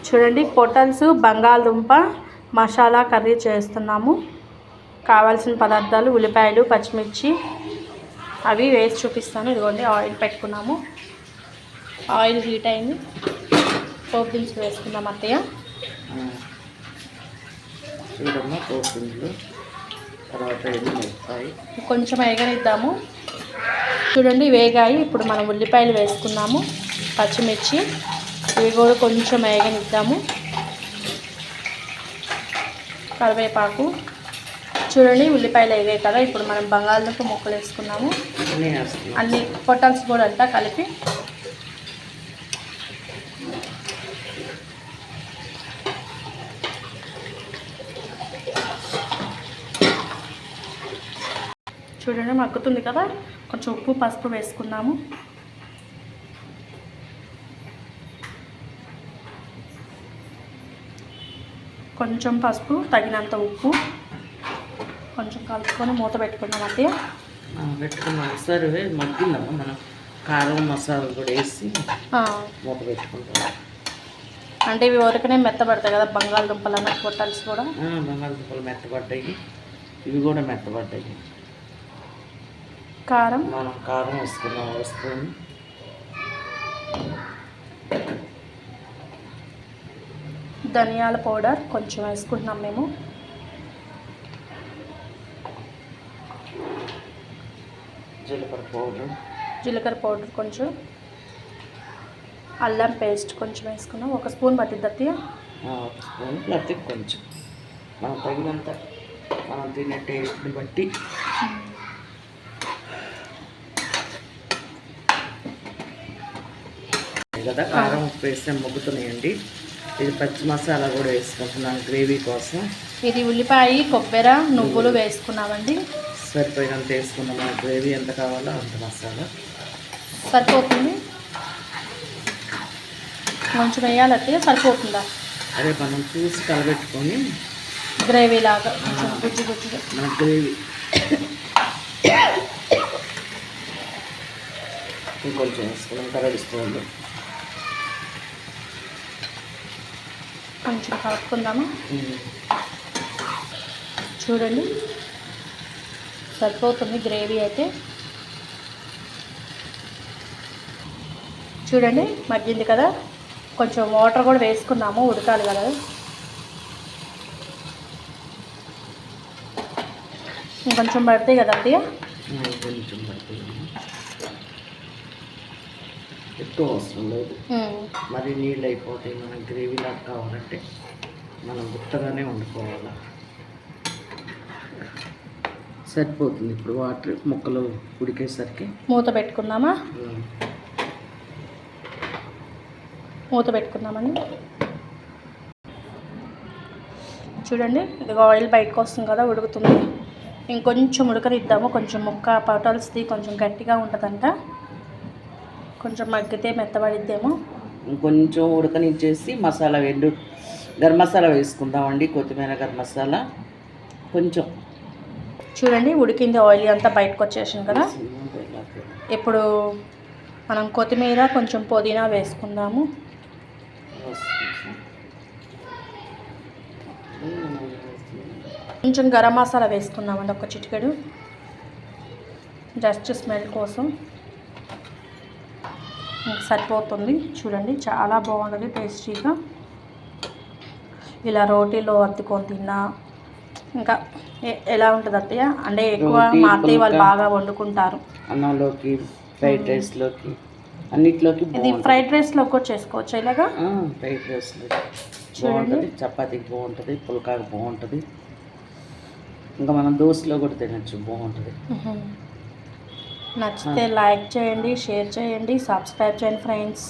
చూడండి పొటల్స్ బంగాళదుంప మసాలా కర్రీ చేస్తున్నాము. కావాల్సిన పదార్థాలు ఉల్లిపాయలు, పచ్చిమిర్చి అవి వేసి చూపిస్తాను. ఇదిగోండి ఆయిల్ పెట్టుకున్నాము. ఆయిల్ హీట్ అయింది. పోపు దినుసులు వేసుకుందాం అత్తయ్య. కొంచెం వేగనిద్దాము. చూడండి వేగాయి. ఇప్పుడు మనం ఉల్లిపాయలు వేసుకున్నాము, పచ్చిమిర్చి ఇవి కూడా కొంచెం వేగనిద్దాము. కరివేపాకు. చూడండి ఉల్లిపాయలు వేగాయి కదా. ఇప్పుడు మనం బంగాళదుంప ముక్కలు వేసుకున్నాము. అన్ని పొటల్స్ కూడా అంతా కలిపి చూడండి మగ్గుతుంది కదా. కొంచెం ఉప్పు పసుపు వేసుకున్నాము. కొంచెం పసుపు, తగినంత ఉప్పు కొంచెం కలుపుకొని మూత పెట్టుకున్నాం అదే పెట్టుకున్నాం. సరే మగ్గిందమ్మా. మనం కారం మసాలా కూడా వేసి మూత పెట్టుకుంటాం. అంటే ఇవి వరకునే మెత్తబడతాయి కదా బంగాళదుంపలు అన్న పొట్టల్స్ కూడా. బంగాళదుంపలు మెత్తబడ్డాయి, ఇవి కూడా మెత్తబడ్డాయి. కారం మనం కారం వేసుకున్నాం. వేసుకొని ధనియాల పౌడర్ కొంచెం వేసుకుంటున్నాం మేము. జీలకర్ర పౌడర్ కొంచెం, అల్లం పేస్ట్ కొంచెం వేసుకున్నాం. 1 స్పూన్ పట్టిద్ది అత్తయ్య. 1 స్పూన్ లేకపోతే కొంచెం మనం తగినంత, మనం తినే టేస్ట్ని బట్టి. కదా కారం ఉప్పు వేస్తే మొగ్గుతున్నాయండి. ఇది పచ్చి మసాలా కూడా వేసుకుంటున్నాను గ్రేవీ కోసం. ఇది ఉల్లిపాయ, కొబ్బరి, నువ్వులు వేసుకున్నామండి. సరిపోయినంత వేసుకున్నాం. మన గ్రేవీ ఎంత కావాలో అంత మసాలా సరిపోతుంది. కొంచెం వేయాలంటే సరిపోతుందా? అదే మనం చూసి కలబెట్టుకొని గ్రేవీ లాగా గుజ్జు గుజ్జుగా మన గ్రేవీ ఇంకొంచెం వేసుకున్నాం. కలగిస్తుంది. కొంచెం కలుపుకుందాము. చూడండి సరిపోతుంది గ్రేవీ అయితే. చూడండి మగ్గింది కదా. కొంచెం వాటర్ కూడా వేసుకున్నాము, ఉడకాలి కదా. ఇంకొంచెం పడతాయి కదా అది. కొంచెం పడుతుంది, ఎక్కువ అవసరం లేదు. మరి నీళ్ళు అయిపోతాయి. మనం గ్రేవీలాగా కావాలంటే మనం గుత్తగానే వండుకోవాలి. సరిపోతుంది. ఇప్పుడు వాటర్ ముక్కలు ఉడికేసరికి మూత పెట్టుకుందామా? మూత పెట్టుకుందామండి. చూడండి ఇది ఆయిల్ బయటకు వస్తుంది కదా, ఉడుకుతుంది. ఇంకొంచెం ఉడకనిద్దాము. కొంచెం ముక్క పొటల్స్ది కొంచెం గట్టిగా ఉంటుందంట. కొంచెం మగ్గితే మెత్తబడిద్దేమో. ఇంకొంచెం ఉడకనిచ్చేసి మసాలా గరం మసాలా వేసుకుందామండి. కొత్తిమీర గరం మసాలా కొంచెం. చూడండి ఉడికింది, ఆయిల్ అంతా బయటకు వచ్చేసింది కదా. ఇప్పుడు మనం కొత్తిమీర కొంచెం పుదీనా వేసుకుందాము. కొంచెం గరం మసాలా వేసుకుందామండి, 1 చిటికెడు, జస్ట్ స్మెల్ కోసం. సరిపోతుంది. చూడండి చాలా బాగుంటుంది టేస్టీగా. ఇలా రోటీలో అత్తుకొని తిన్నా ఇంకా ఎలా ఉంటుంది అత్తయ్య అంటే ఎక్కువ మా అత్తయ్య వాళ్ళు బాగా వండుకుంటారు. అన్నంలోకి, ఫ్రైడ్ రైస్లోకి, అన్నిట్లోకి. ఇది ఫ్రైడ్ రైస్లో కూడా చేసుకోవచ్చు ఇలాగా. ఫ్రైడ్ రైస్లో బాగుంటుంది, చపాతీకి బాగుంటుంది, పుల్కాకి బాగుంటుంది. ఇంకా మనం దోశలో కూడా తినచ్చు, బాగుంటుంది. నచ్చితే లైక్ చేయండి, షేర్ చేయండి, సబ్స్క్రైబ్ చేయండి ఫ్రెండ్స్.